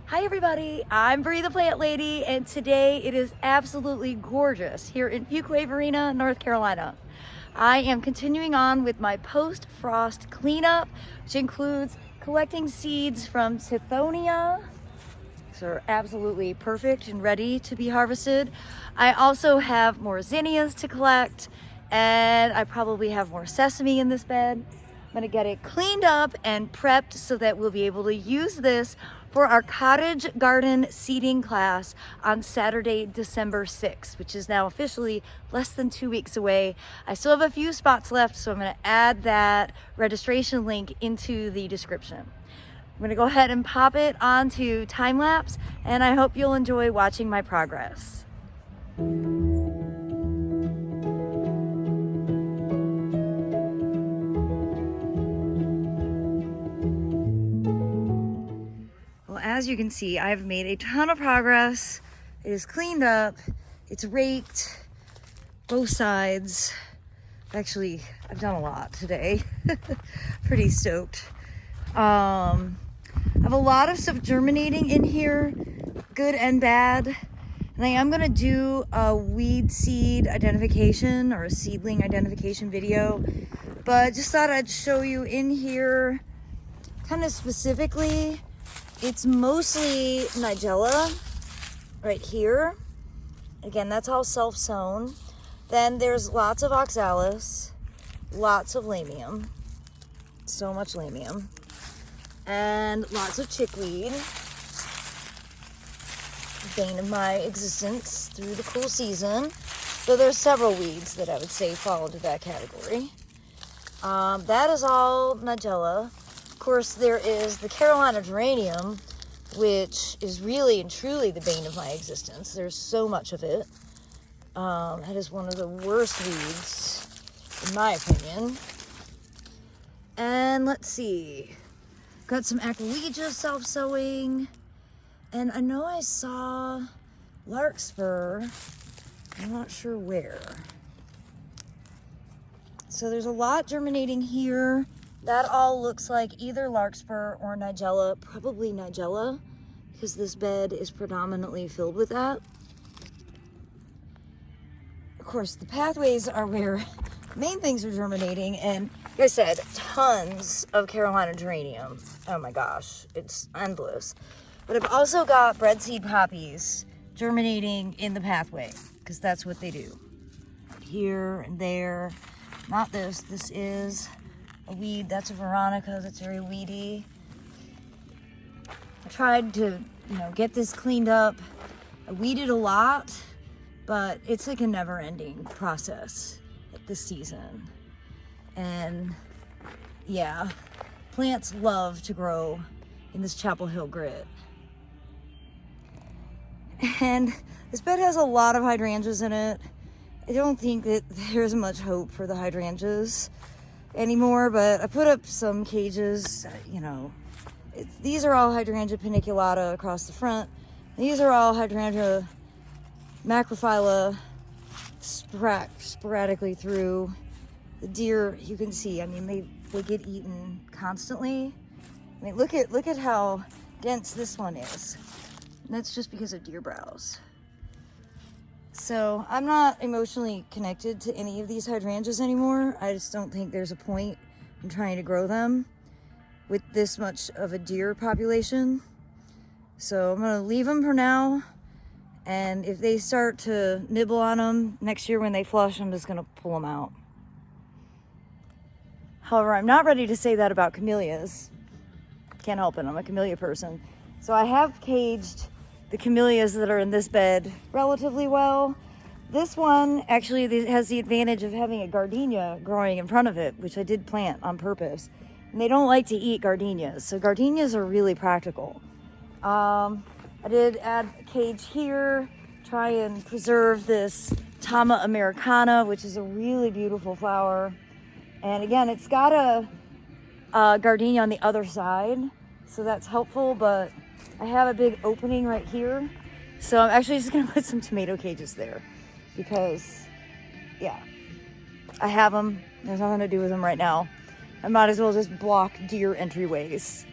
Hi everybody, I'm Bree the Plant Lady, and today it is absolutely gorgeous here in Fuquay-Varina, North Carolina. I am continuing on with my post-frost cleanup, which includes collecting seeds from Tithonia. These are absolutely perfect and ready to be harvested. I also have more zinnias to collect, and I probably have more sesame in this bed. I'm gonna get it cleaned up and prepped so that we'll be able to use this for our cottage garden seeding class on Saturday, December 6th, which is now officially less than 2 weeks away. I still have a few spots left, so I'm gonna add that registration link into the description. I'm gonna go ahead and pop it onto time lapse, and I hope you'll enjoy watching my progress. Well, as you can see, I've made a ton of progress. It is cleaned up, it's raked, both sides. Actually, I've done a lot today. Pretty stoked. I have a lot of stuff germinating in here, good and bad. And I am gonna do a weed seed identification or a seedling identification video, but just thought I'd show you in here kind of specifically. It's mostly Nigella right here. Again, that's all self-sown. Then there's lots of oxalis, lots of lamium, so much lamium, and lots of chickweed, bane of my existence through the cool season. So there's several weeds that I would say fall into that category. That is all Nigella. Of course, there is the Carolina geranium, which is really and truly the bane of my existence. There's so much of it. That is one of the worst weeds, in my opinion. And let's see. Got some Aquilea self-sowing. And I know I saw larkspur. I'm not sure where. So there's a lot germinating here. That all looks like either larkspur or Nigella, probably Nigella, because this bed is predominantly filled with that. Of course, the pathways are where main things are germinating, and like I said, tons of Carolina geranium. Oh my gosh, it's endless. But I've also got breadseed poppies germinating in the pathway, because that's what they do. Here and there. Not this. This is a weed. That's a Veronica. That's very weedy. I tried to, get this cleaned up. I weeded a lot, but it's like a never-ending process at this season. And yeah, plants love to grow in this Chapel Hill grit. And this bed has a lot of hydrangeas in it. I don't think that there's much hope for the hydrangeas anymore, but I put up some cages, these are all hydrangea paniculata across the front. These are all hydrangea macrophylla sporadically through. The deer, you can see, they get eaten constantly. Look at how dense this one is. And that's just because of deer browse. So I'm not emotionally connected to any of these hydrangeas anymore. I just don't think there's a point in trying to grow them with this much of a deer population. So I'm gonna leave them for now. And if they start to nibble on them next year when they flush, I'm just gonna pull them out. However, I'm not ready to say that about camellias. Can't help it, I'm a camellia person. So I have caged the camellias that are in this bed relatively well. This one actually has the advantage of having a gardenia growing in front of it, which I did plant on purpose. And they don't like to eat gardenias, so gardenias are really practical. I did add a cage here, try and preserve this Tama Americana, which is a really beautiful flower. And again, it's got a gardenia on the other side, so that's helpful, but I have a big opening right here. So I'm actually just gonna put some tomato cages there because, yeah, I have them. There's nothing to do with them right now. I might as well just block deer entryways.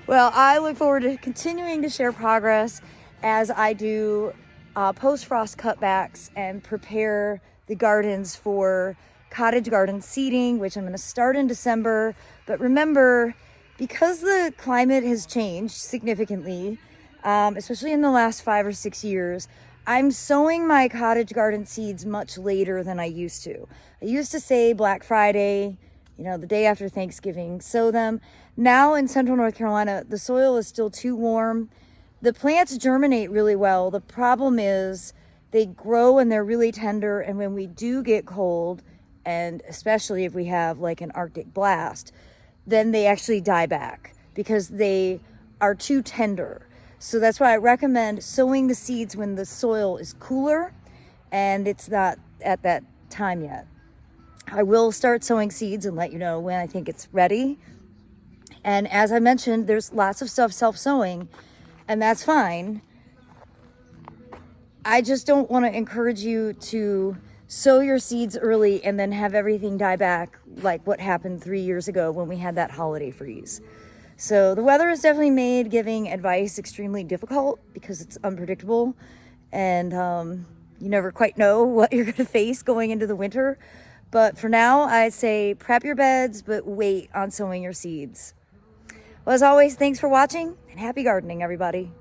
Well, I look forward to continuing to share progress as I do post-frost cutbacks and prepare the gardens for cottage garden seeding, which I'm going to start in December. But remember, because the climate has changed significantly, especially in the last 5 or 6 years, I'm sowing my cottage garden seeds much later than I used to. I used to say Black Friday, the day after Thanksgiving, sow them. Now in central North Carolina, the soil is still too warm. The plants germinate really well. The problem is they grow and they're really tender. And when we do get cold, and especially if we have like an Arctic blast, then they actually die back because they are too tender. So that's why I recommend sowing the seeds when the soil is cooler and it's not at that time yet. I will start sowing seeds and let you know when I think it's ready. And as I mentioned, there's lots of stuff self-sowing, and that's fine. I just don't want to encourage you to sow your seeds early and then have everything die back like what happened 3 years ago when we had that holiday freeze. So the weather has definitely made giving advice extremely difficult because it's unpredictable, and you never quite know what you're going to face going into the winter. But for now, I'd say prep your beds, but wait on sowing your seeds. Well, as always, thanks for watching and happy gardening, everybody.